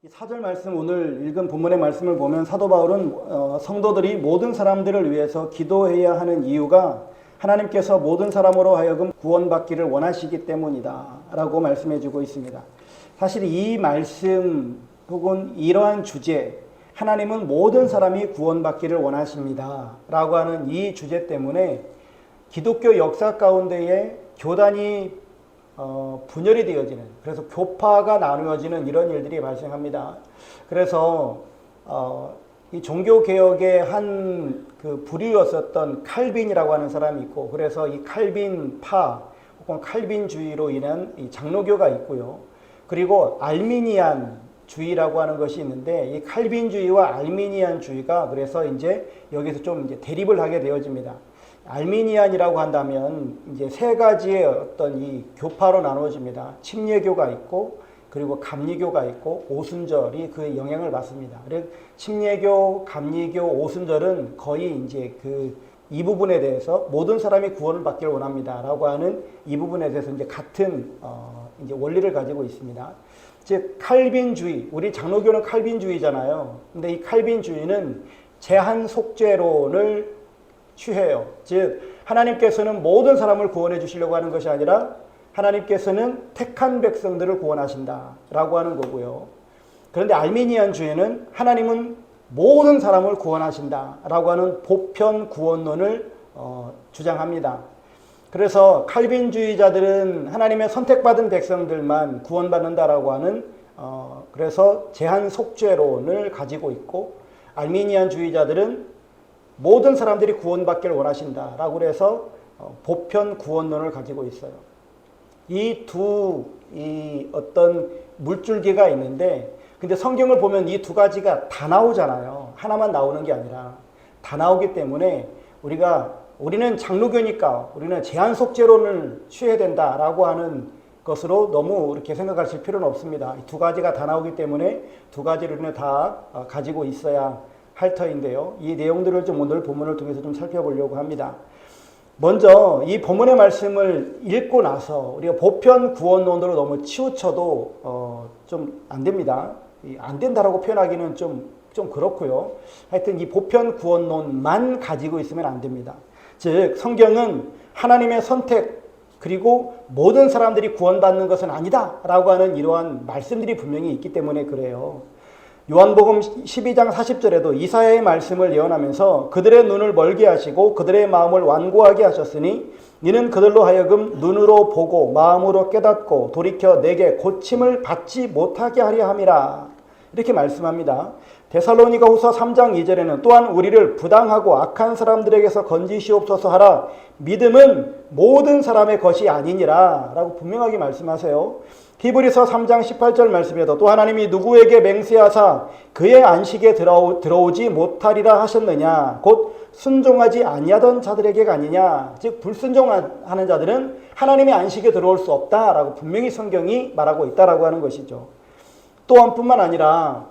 이 4절 말씀, 오늘 읽은 본문의 말씀을 보면 사도 바울은 성도들이 모든 사람들을 위해서 기도해야 하는 이유가 하나님께서 모든 사람으로 하여금 구원받기를 원하시기 때문이다 라고 말씀해 주고 있습니다. 사실 이 말씀 혹은 이러한 주제, 하나님은 모든 사람이 구원받기를 원하십니다 라고 하는 이 주제 때문에 기독교 역사 가운데에 교단이 분열이 되어지는, 그래서 교파가 나누어지는 이런 일들이 발생합니다. 그래서 이 종교개혁의 한 그 부류였었던 칼빈이라고 하는 사람이 있고, 그래서 이 칼빈파 혹은 칼빈주의로 인한 이 장로교가 있고요. 그리고 알미니안주의라고 하는 것이 있는데, 이 칼빈주의와 알미니안주의가 그래서 이제 여기서 좀 이제 대립을 하게 되어집니다. 알미니안이라고 한다면 이제 세 가지의 어떤 이 교파로 나누어집니다. 침례교가 있고, 그리고 감리교가 있고, 오순절이 그 영향을 받습니다. 그래서 침례교, 감리교, 오순절은 거의 이제 이 부분에 대해서 모든 사람이 구원을 받기를 원합니다라고 하는 이 부분에 대해서 이제 같은 이제 원리를 가지고 있습니다. 즉 칼빈주의, 우리 장로교는 칼빈주의잖아요. 근데 이 칼빈주의는 제한 속죄론을 취해요. 즉 하나님께서는 모든 사람을 구원해 주시려고 하는 것이 아니라 하나님께서는 택한 백성들을 구원하신다라고 하는 거고요. 그런데 알미니안주의는 하나님은 모든 사람을 구원하신다라고 하는 보편 구원론을 주장합니다. 그래서 칼빈주의자들은 하나님의 선택받은 백성들만 구원받는다라고 하는 그래서 제한 속죄론을 가지고 있고, 알미니안주의자들은 모든 사람들이 구원받기를 원하신다라고 해서 보편 구원론을 가지고 있어요. 이 어떤 물줄기가 있는데, 근데 성경을 보면 이 두 가지가 다 나오잖아요. 하나만 나오는 게 아니라 다 나오기 때문에 우리는 장로교니까 우리는 제한 속죄론을 취해야 된다라고 하는 것으로 너무 이렇게 생각하실 필요는 없습니다. 이 두 가지가 다 나오기 때문에 두 가지를 우리는 다 가지고 있어야 할 터인데요. 이 내용들을 좀 오늘 본문을 통해서 좀 살펴보려고 합니다. 먼저 이 본문의 말씀을 읽고 나서 우리가 보편 구원론으로 너무 치우쳐도 좀 안 됩니다. 안 된다라고 표현하기는 좀 그렇고요. 하여튼 이 보편 구원론만 가지고 있으면 안 됩니다. 즉 성경은 하나님의 선택 그리고 모든 사람들이 구원받는 것은 아니다라고 하는 이러한 말씀들이 분명히 있기 때문에 그래요. 요한복음 12장 40절에도 이사야의 말씀을 예언하면서 그들의 눈을 멀게 하시고 그들의 마음을 완고하게 하셨으니 이는 그들로 하여금 눈으로 보고 마음으로 깨닫고 돌이켜 내게 고침을 받지 못하게 하려 함이라. 이렇게 말씀합니다. 데살로니가 후서 3장 2절에는 또한 우리를 부당하고 악한 사람들에게서 건지시옵소서 하라. 믿음은 모든 사람의 것이 아니니라 라고 분명하게 말씀하세요. 히브리서 3장 18절 말씀에도 또 하나님이 누구에게 맹세하사 그의 안식에 들어오지 못하리라 하셨느냐. 곧 순종하지 아니하던 자들에게가 아니냐. 즉 불순종하는 자들은 하나님의 안식에 들어올 수 없다라고 분명히 성경이 말하고 있다라고 하는 것이죠. 또한 뿐만 아니라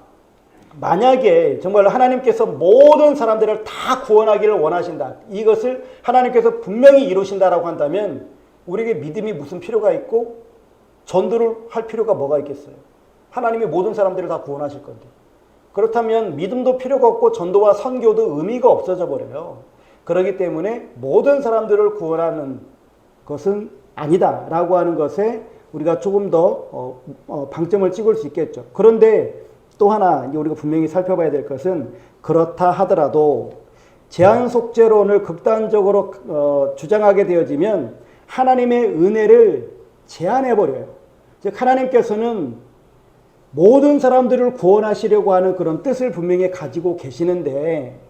만약에 정말 하나님께서 모든 사람들을 다 구원하기를 원하신다, 이것을 하나님께서 분명히 이루신다라고 한다면 우리에게 믿음이 무슨 필요가 있고 전도를 할 필요가 뭐가 있겠어요? 하나님이 모든 사람들을 다 구원하실 건데. 그렇다면 믿음도 필요가 없고 전도와 선교도 의미가 없어져 버려요. 그렇기 때문에 모든 사람들을 구원하는 것은 아니다라고 하는 것에 우리가 조금 더 방점을 찍을 수 있겠죠. 그런데 또 하나 우리가 분명히 살펴봐야 될 것은, 그렇다 하더라도 제한 속죄론을 극단적으로 주장하게 되어지면 하나님의 은혜를 제한해버려요. 즉 하나님께서는 모든 사람들을 구원하시려고 하는 그런 뜻을 분명히 가지고 계시는데,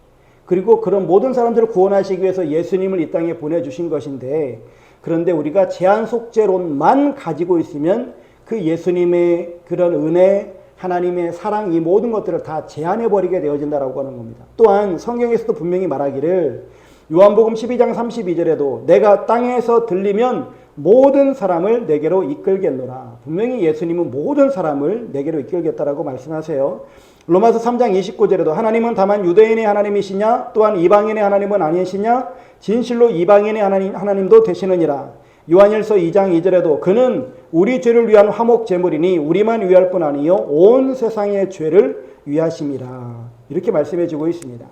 그리고 그런 모든 사람들을 구원하시기 위해서 예수님을 이 땅에 보내주신 것인데, 그런데 우리가 제한 속죄론만 가지고 있으면 그 예수님의 그런 은혜, 하나님의 사랑, 이 모든 것들을 다 제한해버리게 되어진다라고 하는 겁니다. 또한 성경에서도 분명히 말하기를 요한복음 12장 32절에도 내가 땅에서 들리면 모든 사람을 내게로 이끌겠노라. 분명히 예수님은 모든 사람을 내게로 이끌겠다라고 말씀하세요. 로마서 3장 29절에도 하나님은 다만 유대인의 하나님이시냐 또한 이방인의 하나님은 아니시냐 진실로 이방인의 하나님도 되시느니라. 요한일서 2장 2절에도 그는 우리 죄를 위한 화목 제물이니 우리만 위할 뿐 아니요 온 세상의 죄를 위하심이라. 이렇게 말씀해 주고 있습니다.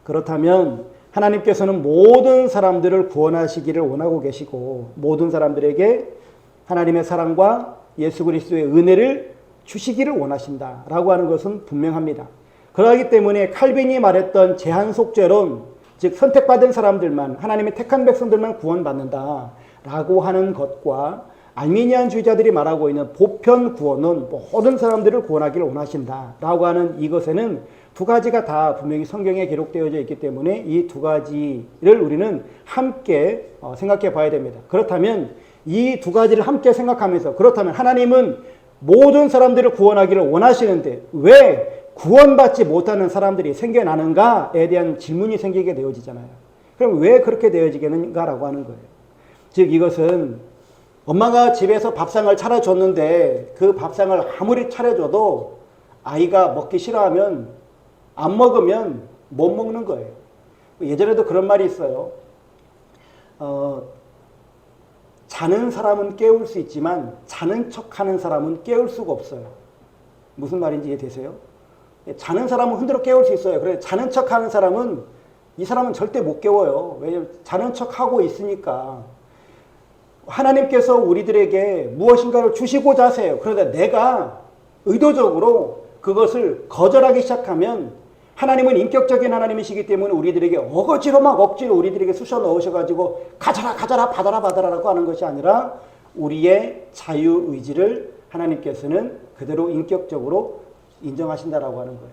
그렇다면 하나님께서는 모든 사람들을 구원하시기를 원하고 계시고 모든 사람들에게 하나님의 사랑과 예수 그리스도의 은혜를 주시기를 원하신다라고 하는 것은 분명합니다. 그러기 때문에 칼빈이 말했던 제한속죄론, 즉 선택받은 사람들만, 하나님의 택한 백성들만 구원받는다라고 하는 것과 알미니안주의자들이 말하고 있는 보편 구원은 모든 사람들을 구원하기를 원하신다라고 하는 이것에는 두 가지가 다 분명히 성경에 기록되어져 있기 때문에 이 두 가지를 우리는 함께 생각해 봐야 됩니다. 그렇다면 이 두 가지를 함께 생각하면서 그렇다면 하나님은 모든 사람들을 구원하기를 원하시는데 왜 구원받지 못하는 사람들이 생겨나는가에 대한 질문이 생기게 되어지잖아요. 그럼 왜 그렇게 되어지겠는가라고 하는 거예요. 즉 이것은 엄마가 집에서 밥상을 차려줬는데 그 밥상을 아무리 차려줘도 아이가 먹기 싫어하면 안 먹으면 못 먹는 거예요. 예전에도 그런 말이 있어요. 자는 사람은 깨울 수 있지만 자는 척하는 사람은 깨울 수가 없어요. 무슨 말인지 이해되세요? 자는 사람은 흔들어 깨울 수 있어요. 그래 자는 척하는 사람은 이 사람은 절대 못 깨워요. 왜냐하면 자는 척하고 있으니까. 하나님께서 우리들에게 무엇인가를 주시고자 하세요. 그런데 내가 의도적으로 그것을 거절하기 시작하면 하나님은 인격적인 하나님이시기 때문에 우리들에게 어거지로 막 억지로 우리들에게 쑤셔 넣으셔가지고 가져라 가져라 받아라 받아라라고 하는 것이 아니라 우리의 자유의지를 하나님께서는 그대로 인격적으로 인정하신다라고 하는 거예요.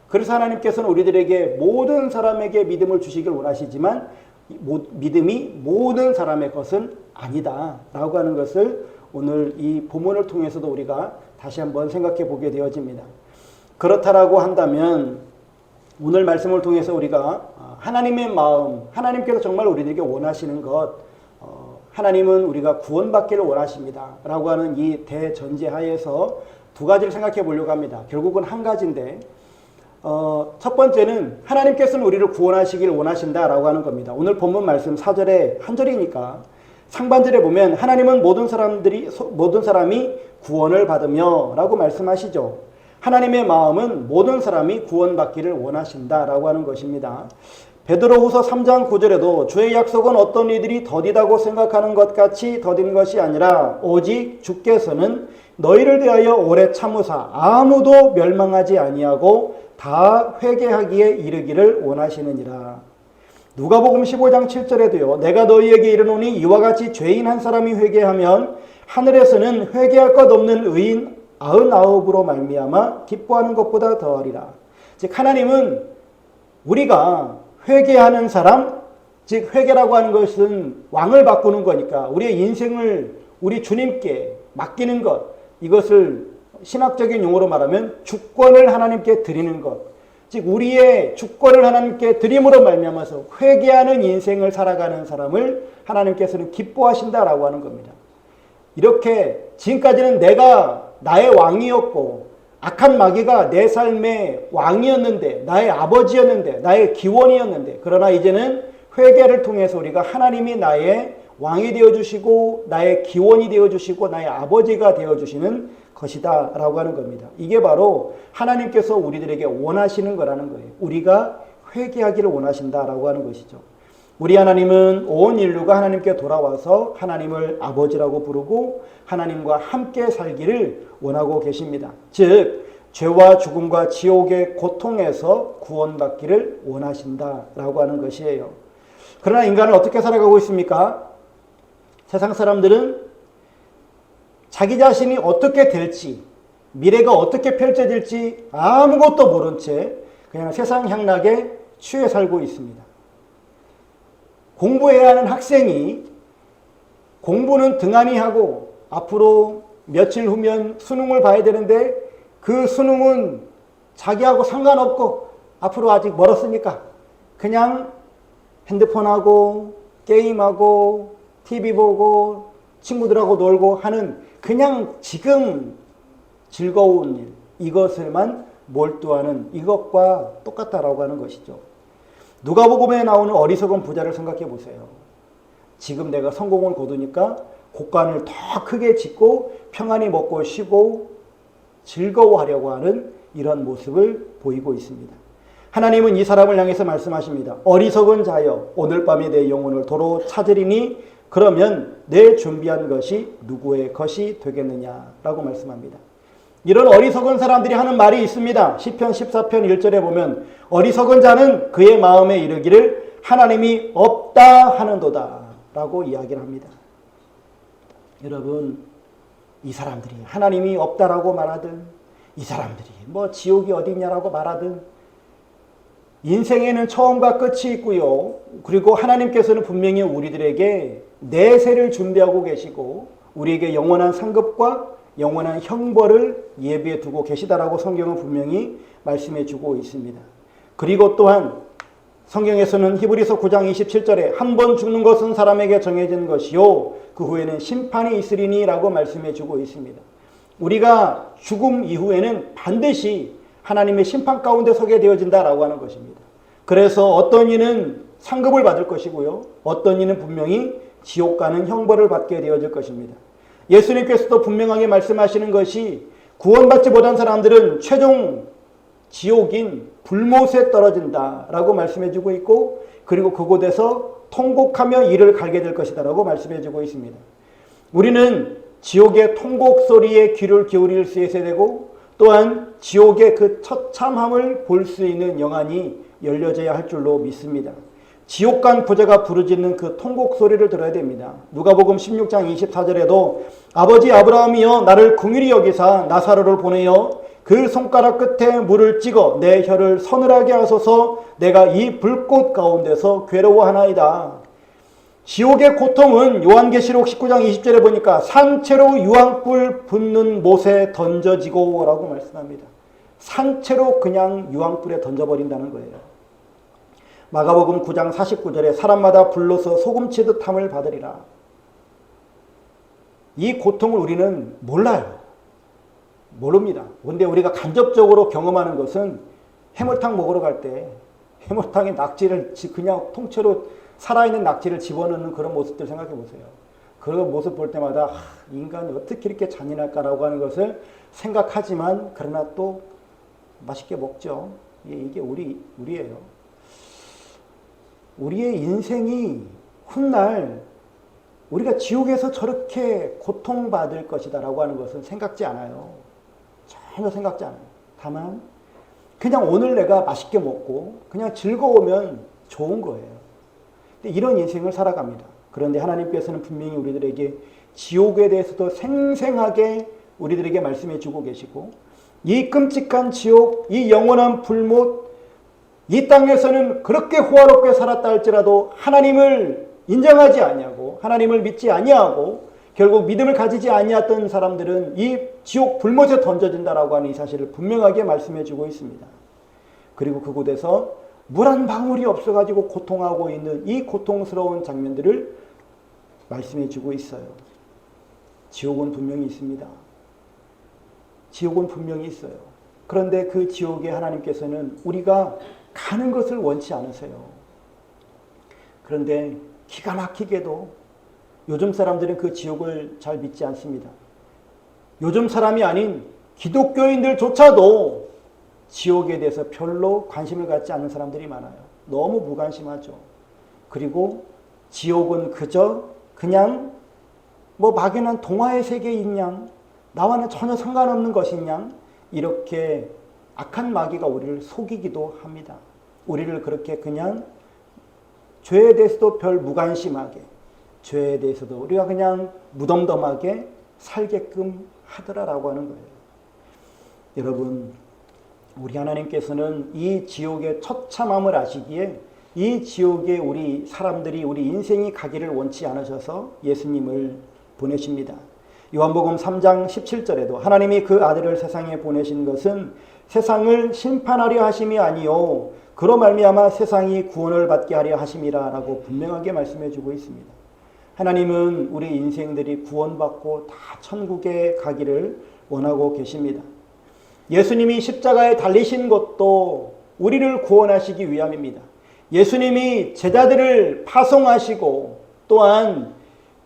그래서 하나님께서는 우리들에게 모든 사람에게 믿음을 주시길 원하시지만 믿음이 모든 사람의 것은 아니다 라고 하는 것을 오늘 이 본문을 통해서도 우리가 다시 한번 생각해 보게 되어집니다. 그렇다라고 한다면 오늘 말씀을 통해서 우리가 하나님의 마음, 하나님께서 정말 우리들에게 원하시는 것, 하나님은 우리가 구원받기를 원하십니다 라고 하는 이 대전제 하에서 두 가지를 생각해 보려고 합니다. 결국은 한 가지인데 첫 번째는 하나님께서는 우리를 구원하시길 원하신다라고 하는 겁니다. 오늘 본문 말씀 4절에 한 절이니까 상반절에 보면 하나님은 모든 사람이 구원을 받으며 라고 말씀하시죠. 하나님의 마음은 모든 사람이 구원받기를 원하신다라고 하는 것입니다. 베드로후서 3장 9절에도 주의 약속은 어떤 이들이 더디다고 생각하는 것 같이 더딘 것이 아니라 오직 주께서는 너희를 대하여 오래 참으사 아무도 멸망하지 아니하고 다 회개하기에 이르기를 원하시느니라. 누가복음 15장 7절에도요. 내가 너희에게 이르노니 이와 같이 죄인 한 사람이 회개하면 하늘에서는 회개할 것 없는 의인 99으로 말미암아 기뻐하는 것보다 더하리라. 즉 하나님은 우리가 회개하는 사람, 즉 회개라고 하는 것은 왕을 바꾸는 거니까 우리의 인생을 우리 주님께 맡기는 것, 이것을 신학적인 용어로 말하면 주권을 하나님께 드리는 것, 즉 우리의 주권을 하나님께 드림으로 말미암아서 회개하는 인생을 살아가는 사람을 하나님께서는 기뻐하신다라고 하는 겁니다. 이렇게 지금까지는 내가 나의 왕이었고 악한 마귀가 내 삶의 왕이었는데 나의 아버지였는데 나의 기원이었는데 그러나 이제는 회개를 통해서 우리가 하나님이 나의 왕이 되어주시고 나의 기원이 되어주시고 나의 아버지가 되어주시는 것이다 라고 하는 겁니다. 이게 바로 하나님께서 우리들에게 원하시는 거라는 거예요. 우리가 회개하기를 원하신다라고 하는 것이죠. 우리 하나님은 온 인류가 하나님께 돌아와서 하나님을 아버지라고 부르고 하나님과 함께 살기를 원하고 계십니다. 즉 죄와 죽음과 지옥의 고통에서 구원받기를 원하신다라고 하는 것이에요. 그러나 인간은 어떻게 살아가고 있습니까? 세상 사람들은 자기 자신이 어떻게 될지, 미래가 어떻게 펼쳐질지 아무것도 모른 채 그냥 세상 향락에 취해 살고 있습니다. 공부해야 하는 학생이 공부는 등한히 하고 앞으로 며칠 후면 수능을 봐야 되는데 그 수능은 자기하고 상관없고 앞으로 아직 멀었으니까 그냥 핸드폰하고 게임하고 TV 보고 친구들하고 놀고 하는 그냥 지금 즐거운 일, 이것에만 몰두하는 이것과 똑같다라고 하는 것이죠. 누가복음에 나오는 어리석은 부자를 생각해 보세요. 지금 내가 성공을 거두니까 곡간을 더 크게 짓고 평안히 먹고 쉬고 즐거워하려고 하는 이런 모습을 보이고 있습니다. 하나님은 이 사람을 향해서 말씀하십니다. 어리석은 자여, 오늘 밤에 내 영혼을 도로 찾으리니 그러면 내 준비한 것이 누구의 것이 되겠느냐라고 말씀합니다. 이런 어리석은 사람들이 하는 말이 있습니다. 시편 14편 1절에 보면 어리석은 자는 그의 마음에 이르기를 하나님이 없다 하는도다 라고 이야기를 합니다. 여러분, 이 사람들이 하나님이 없다라고 말하든 이 사람들이 뭐 지옥이 어디냐라고 말하든 인생에는 처음과 끝이 있고요. 그리고 하나님께서는 분명히 우리들에게 내세를 준비하고 계시고 우리에게 영원한 상급과 영원한 형벌을 예비해 두고 계시다라고 성경은 분명히 말씀해 주고 있습니다. 그리고 또한 성경에서는 히브리서 9장 27절에 한 번 죽는 것은 사람에게 정해진 것이요 그 후에는 심판이 있으리니 라고 말씀해 주고 있습니다. 우리가 죽음 이후에는 반드시 하나님의 심판 가운데 서게 되어진다라고 하는 것입니다. 그래서 어떤 이는 상급을 받을 것이고요. 어떤 이는 분명히 지옥 가는 형벌을 받게 되어질 것입니다. 예수님께서도 분명하게 말씀하시는 것이 구원받지 못한 사람들은 최종 지옥인 불못에 떨어진다라고 말씀해주고 있고 그리고 그곳에서 통곡하며 이를 갈게 될 것이다라고 말씀해주고 있습니다. 우리는 지옥의 통곡 소리에 귀를 기울일 수 있어야 되고 또한 지옥의 그 처참함을 볼 수 있는 영안이 열려져야 할 줄로 믿습니다. 지옥간 부자가 부르짖는 그 통곡 소리를 들어야 됩니다. 누가복음 16장 24절에도 아버지 아브라함이여 나를 긍휼히 여기사 나사로를 보내어 그 손가락 끝에 물을 찍어 내 혀를 서늘하게 하소서 내가 이 불꽃 가운데서 괴로워하나이다. 지옥의 고통은 요한계시록 19장 20절에 보니까 산채로 유황불 붙는 못에 던져지고 라고 말씀합니다. 산채로 그냥 유황불에 던져버린다는 거예요. 마가복음 9장 49절에 사람마다 불로서 소금치듯 함을 받으리라. 이 고통을 우리는 몰라요. 모릅니다. 그런데 우리가 간접적으로 경험하는 것은 해물탕 먹으러 갈 때 해물탕에 낙지를 그냥 통째로 살아있는 낙지를 집어넣는 그런 모습들 생각해 보세요. 그런 모습 볼 때마다 인간이 어떻게 이렇게 잔인할까라고 하는 것을 생각하지만 그러나 또 맛있게 먹죠. 이게 우리예요. 우리의 인생이 훗날 우리가 지옥에서 저렇게 고통받을 것이다 라고 하는 것은 생각지 않아요. 전혀 생각지 않아요. 다만 그냥 오늘 내가 맛있게 먹고 그냥 즐거우면 좋은 거예요. 근데 이런 인생을 살아갑니다. 그런데 하나님께서는 분명히 우리들에게 지옥에 대해서도 생생하게 우리들에게 말씀해 주고 계시고 이 끔찍한 지옥, 이 영원한 불못, 이 땅에서는 그렇게 호화롭게 살았다 할지라도 하나님을 인정하지 아니하고 하나님을 믿지 아니하고 결국 믿음을 가지지 아니했던 사람들은 이 지옥 불못에 던져진다라고 하는 이 사실을 분명하게 말씀해 주고 있습니다. 그리고 그곳에서 물 한 방울이 없어가지고 고통하고 있는 이 고통스러운 장면들을 말씀해 주고 있어요. 지옥은 분명히 있습니다. 지옥은 분명히 있어요. 그런데 그 지옥에 하나님께서는 우리가 가는 것을 원치 않으세요. 그런데 기가 막히게도 요즘 사람들은 그 지옥을 잘 믿지 않습니다. 요즘 사람이 아닌 기독교인들조차도 지옥에 대해서 별로 관심을 갖지 않는 사람들이 많아요. 너무 무관심하죠. 그리고 지옥은 그냥 뭐 막연한 동화의 세계인 양, 나와는 전혀 상관없는 것인 양, 이렇게 악한 마귀가 우리를 속이기도 합니다. 우리를 그렇게 그냥 죄에 대해서도 별 무관심하게, 죄에 대해서도 우리가 그냥 무덤덤하게 살게끔 하더라라고 하는 거예요. 여러분, 우리 하나님께서는 이 지옥의 처참함을 아시기에 이 지옥에 우리 사람들이 우리 인생이 가기를 원치 않으셔서 예수님을 보내십니다. 요한복음 3장 17절에도 하나님이 그 아들을 세상에 보내신 것은 세상을 심판하려 하심이 아니요 그로 말미암아 세상이 구원을 받게 하려 하심이라 라고 분명하게 말씀해 주고 있습니다. 하나님은 우리 인생들이 구원받고 다 천국에 가기를 원하고 계십니다. 예수님이 십자가에 달리신 것도 우리를 구원하시기 위함입니다. 예수님이 제자들을 파송하시고 또한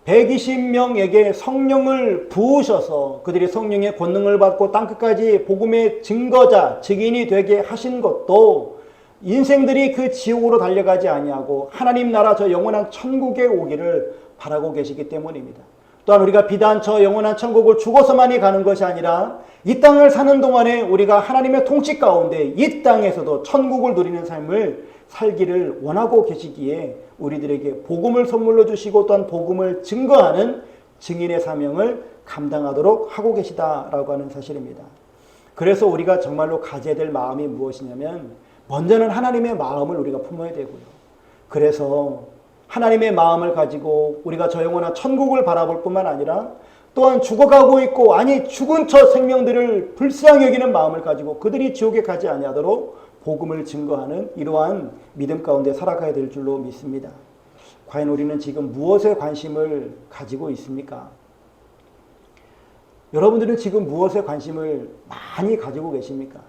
120명에게 성령을 부으셔서 그들이 성령의 권능을 받고 땅끝까지 복음의 증거자, 증인이 되게 하신 것도 인생들이 그 지옥으로 달려가지 아니하고 하나님 나라 저 영원한 천국에 오기를 바라고 계시기 때문입니다. 또한 우리가 비단 저 영원한 천국을 죽어서만이 가는 것이 아니라 이 땅을 사는 동안에 우리가 하나님의 통치 가운데 이 땅에서도 천국을 누리는 삶을 살기를 원하고 계시기에 우리들에게 복음을 선물로 주시고 또한 복음을 증거하는 증인의 사명을 감당하도록 하고 계시다라고 하는 사실입니다. 그래서 우리가 정말로 가져야 될 마음이 무엇이냐면 먼저는 하나님의 마음을 우리가 품어야 되고요. 그래서 하나님의 마음을 가지고 우리가 저 영원한 천국을 바라볼 뿐만 아니라 또한 죽어가고 있고 아니 죽은 저 생명들을 불쌍히 여기는 마음을 가지고 그들이 지옥에 가지 아니하도록 복음을 증거하는 이러한 믿음 가운데 살아가야 될 줄로 믿습니다. 과연 우리는 지금 무엇에 관심을 가지고 있습니까? 여러분들은 지금 무엇에 관심을 많이 가지고 계십니까?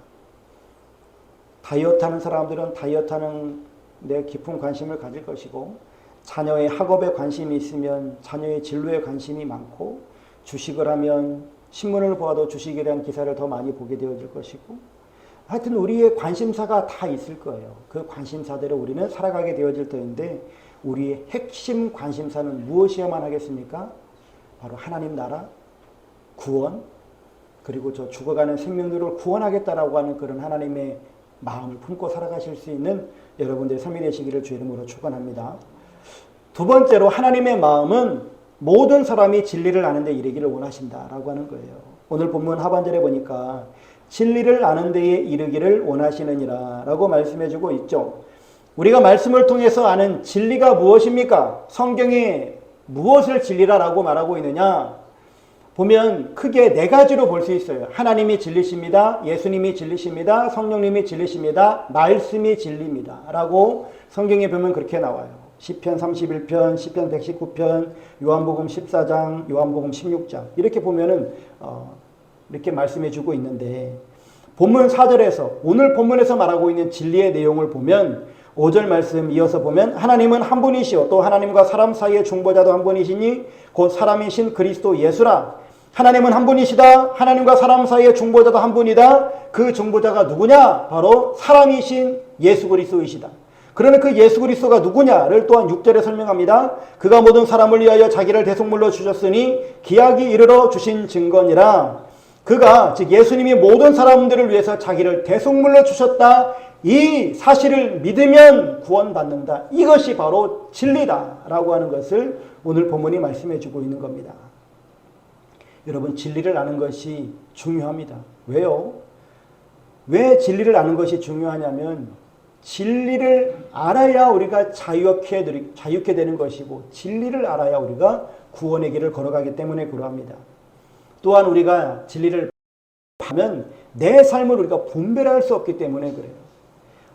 다이어트 하는 사람들은 다이어트 하는 데 깊은 관심을 가질 것이고 자녀의 학업에 관심이 있으면 자녀의 진로에 관심이 많고 주식을 하면 신문을 보아도 주식에 대한 기사를 더 많이 보게 되어질 것이고 하여튼 우리의 관심사가 다 있을 거예요. 그 관심사대로 우리는 살아가게 되어질 터인데 우리의 핵심 관심사는 무엇이어야만 하겠습니까? 바로 하나님 나라, 구원, 그리고 저 죽어가는 생명들을 구원하겠다라고 하는 그런 하나님의 마음을 품고 살아가실 수 있는 여러분들의 삶이 되시기를 주의 이름으로 축원합니다. 두 번째로 하나님의 마음은 모든 사람이 진리를 아는 데 이르기를 원하신다라고 하는 거예요. 오늘 본문 하반절에 보니까 진리를 아는 데에 이르기를 원하시느니라 라고 말씀해 주고 있죠. 우리가 말씀을 통해서 아는 진리가 무엇입니까? 성경에 무엇을 진리라고 말하고 있느냐? 보면 크게 네 가지로 볼 수 있어요. 하나님이 진리십니다. 예수님이 진리십니다. 성령님이 진리십니다. 말씀이 진리입니다. 라고 성경에 보면 그렇게 나와요. 시편 31편, 시편 119편, 요한복음 14장, 요한복음 16장 이렇게 보면은 이렇게 말씀해 주고 있는데 본문 4절에서 오늘 본문에서 말하고 있는 진리의 내용을 보면 5절 말씀 이어서 보면 하나님은 한 분이시요 또 하나님과 사람 사이의 중보자도 한 분이시니 곧 사람이신 그리스도 예수라. 하나님은 한 분이시다. 하나님과 사람 사이의 중보자도 한 분이다. 그 중보자가 누구냐? 바로 사람이신 예수 그리스도이시다. 그러면 그 예수 그리스도가 누구냐를 또한 6절에 설명합니다. 그가 모든 사람을 위하여 자기를 대속물로 주셨으니 기약이 이르러 주신 증거니라. 그가 즉 예수님이 모든 사람들을 위해서 자기를 대속물로 주셨다. 이 사실을 믿으면 구원받는다. 이것이 바로 진리다라고 하는 것을 오늘 본문이 말씀해 주고 있는 겁니다. 여러분 진리를 아는 것이 중요합니다. 왜요? 왜 진리를 아는 것이 중요하냐면 진리를 알아야 우리가 자유케 되는 것이고 진리를 알아야 우리가 구원의 길을 걸어가기 때문에 그러합니다. 또한 우리가 진리를 하면 내 삶을 우리가 분별할 수 없기 때문에 그래요.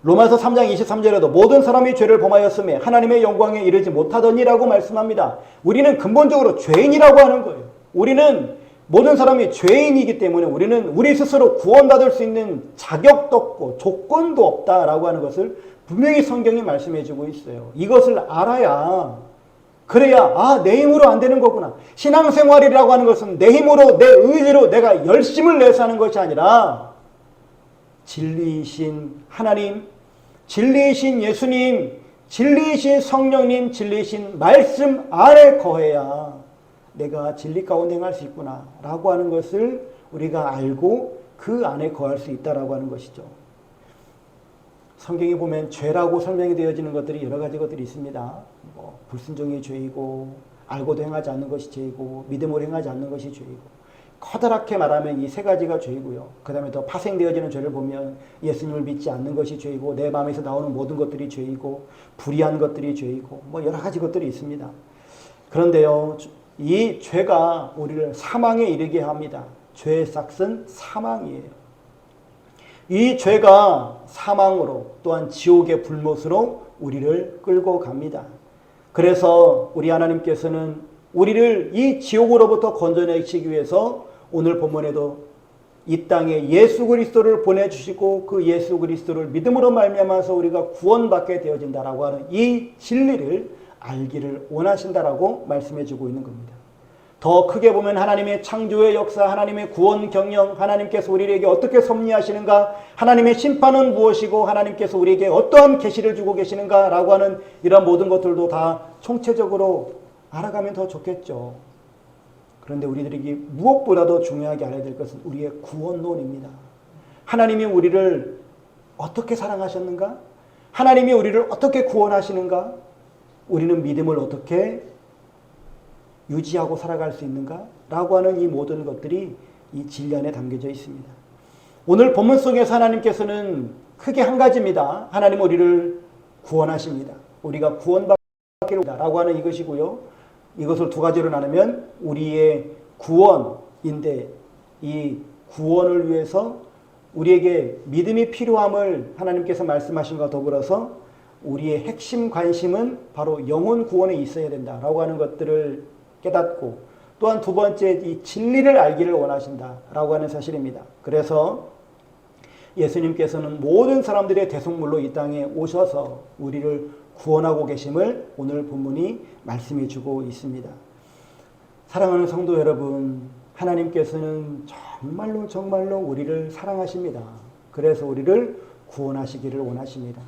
로마서 3장 23절에도 모든 사람이 죄를 범하였음에 하나님의 영광에 이르지 못하더니라고 말씀합니다. 우리는 근본적으로 죄인이라고 하는 거예요. 우리는 모든 사람이 죄인이기 때문에 우리는 우리 스스로 구원받을 수 있는 자격도 없고 조건도 없다라고 하는 것을 분명히 성경이 말씀해 주고 있어요. 이것을 알아야 그래야 내 힘으로 안 되는 거구나. 신앙생활이라고 하는 것은 내 힘으로 내 의지로 내가 열심을 내서 하는 것이 아니라 진리이신 하나님, 진리이신 예수님, 진리이신 성령님, 진리이신 말씀 안에 거해야 내가 진리 가운데 행할 수 있구나 라고 하는 것을 우리가 알고 그 안에 거할 수 있다라고 하는 것이죠. 성경에 보면 죄라고 설명이 되어지는 것들이 여러 가지 것들이 있습니다. 불순종이 죄이고 알고도 행하지 않는 것이 죄이고 믿음으로 행하지 않는 것이 죄이고 커다랗게 말하면 이 세 가지가 죄이고요. 그 다음에 더 파생되어지는 죄를 보면 예수님을 믿지 않는 것이 죄이고 내 마음에서 나오는 모든 것들이 죄이고 불의한 것들이 죄이고 여러 가지 것들이 있습니다. 그런데요. 이 죄가 우리를 사망에 이르게 합니다. 죄의 삭은 사망이에요. 이 죄가 사망으로 또한 지옥의 불못으로 우리를 끌고 갑니다. 그래서 우리 하나님께서는 우리를 이 지옥으로부터 건져내시기 위해서 오늘 본문에도 이 땅에 예수 그리스도를 보내주시고 그 예수 그리스도를 믿음으로 말미암아서 우리가 구원받게 되어진다라고 하는 이 진리를 알기를 원하신다라고 말씀해 주고 있는 겁니다. 더 크게 보면 하나님의 창조의 역사, 하나님의 구원 경영, 하나님께서 우리에게 어떻게 섭리하시는가, 하나님의 심판은 무엇이고 무엇이고 우리에게 어떠한 계시를 주고 계시는가라고 하는 이런 모든 것들도 다 총체적으로 알아가면 더 좋겠죠. 그런데 우리들에게 무엇보다도 중요하게 알아야 될 것은 우리의 구원론입니다. 하나님이 우리를 어떻게 사랑하셨는가? 하나님이 우리를 어떻게 구원하시는가? 우리는 믿음을 어떻게 유지하고 살아갈 수 있는가? 라고 하는 이 모든 것들이 이 진리 안에 담겨져 있습니다. 오늘 본문 속에서 하나님께서는 크게 한 가지입니다. 하나님 우리를 구원하십니다. 우리가 구원받기를 라고 하는 이것이고요. 이것을 두 가지로 나누면 우리의 구원인데 이 구원을 위해서 우리에게 믿음이 필요함을 하나님께서 말씀하신 것과 더불어서 우리의 핵심 관심은 바로 영혼 구원에 있어야 된다라고 하는 것들을 깨닫고 또한 두 번째 이 진리를 알기를 원하신다라고 하는 사실입니다. 그래서 예수님께서는 모든 사람들의 대속물로 이 땅에 오셔서 우리를 구원하고 계심을 오늘 본문이 말씀해 주고 있습니다. 사랑하는 성도 여러분, 하나님께서는 정말로 우리를 사랑하십니다. 그래서 우리를 구원하시기를 원하십니다.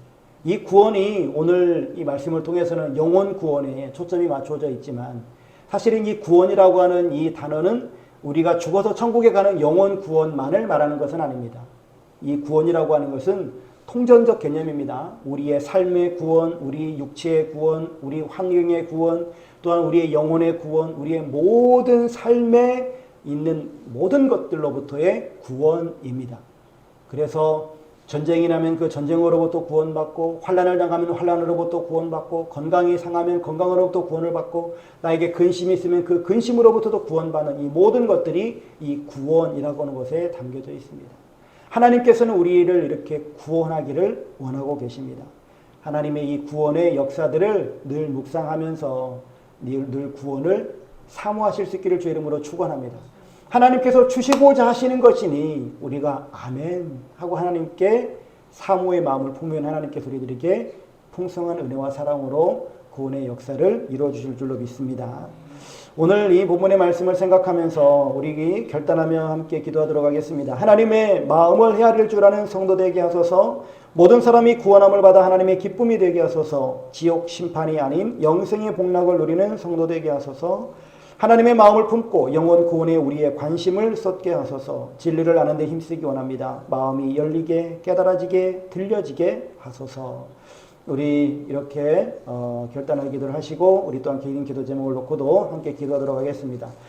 이 구원이 오늘 이 말씀을 통해서는 영혼 구원에 초점이 맞춰져 있지만 사실은 이 구원이라고 하는 이 단어는 우리가 죽어서 천국에 가는 영혼 구원만을 말하는 것은 아닙니다. 이 구원이라고 하는 것은 통전적 개념입니다. 우리의 삶의 구원, 우리 육체의 구원, 우리 환경의 구원, 또한 우리의 영혼의 구원, 우리의 모든 삶에 있는 모든 것들로부터의 구원입니다. 그래서 전쟁이 나면 그 전쟁으로부터 구원받고, 환난을 당하면 환난으로부터 구원받고, 건강이 상하면 건강으로부터 구원을 받고, 나에게 근심이 있으면 그 근심으로부터도 구원받는 이 모든 것들이 이 구원이라고 하는 것에 담겨져 있습니다. 하나님께서는 우리를 이렇게 구원하기를 원하고 계십니다. 하나님의 이 구원의 역사들을 늘 묵상하면서 늘 구원을 사모하실 수 있기를 주의 이름으로 축원합니다. 하나님께서 주시고자 하시는 것이니 우리가 아멘 하고 하나님께 사모의 마음을 품으면 하나님께서 우리들에게 풍성한 은혜와 사랑으로 구원의 역사를 이루어주실 줄로 믿습니다. 오늘 이 본문의 말씀을 생각하면서 우리 결단하며 함께 기도하도록 하겠습니다. 하나님의 마음을 헤아릴 줄 아는 성도 되게 하소서. 모든 사람이 구원함을 받아 하나님의 기쁨이 되게 하소서. 지옥 심판이 아닌 영생의 복락을 누리는 성도 되게 하소서. 하나님의 마음을 품고 영혼 구원에 우리의 관심을 쏟게 하소서. 진리를 아는 데 힘쓰기 원합니다. 마음이 열리게 깨달아지게 들려지게 하소서. 우리 이렇게 결단하기를 하시고 우리 또한 개인 기도 제목을 놓고도 함께 기도하도록 하겠습니다.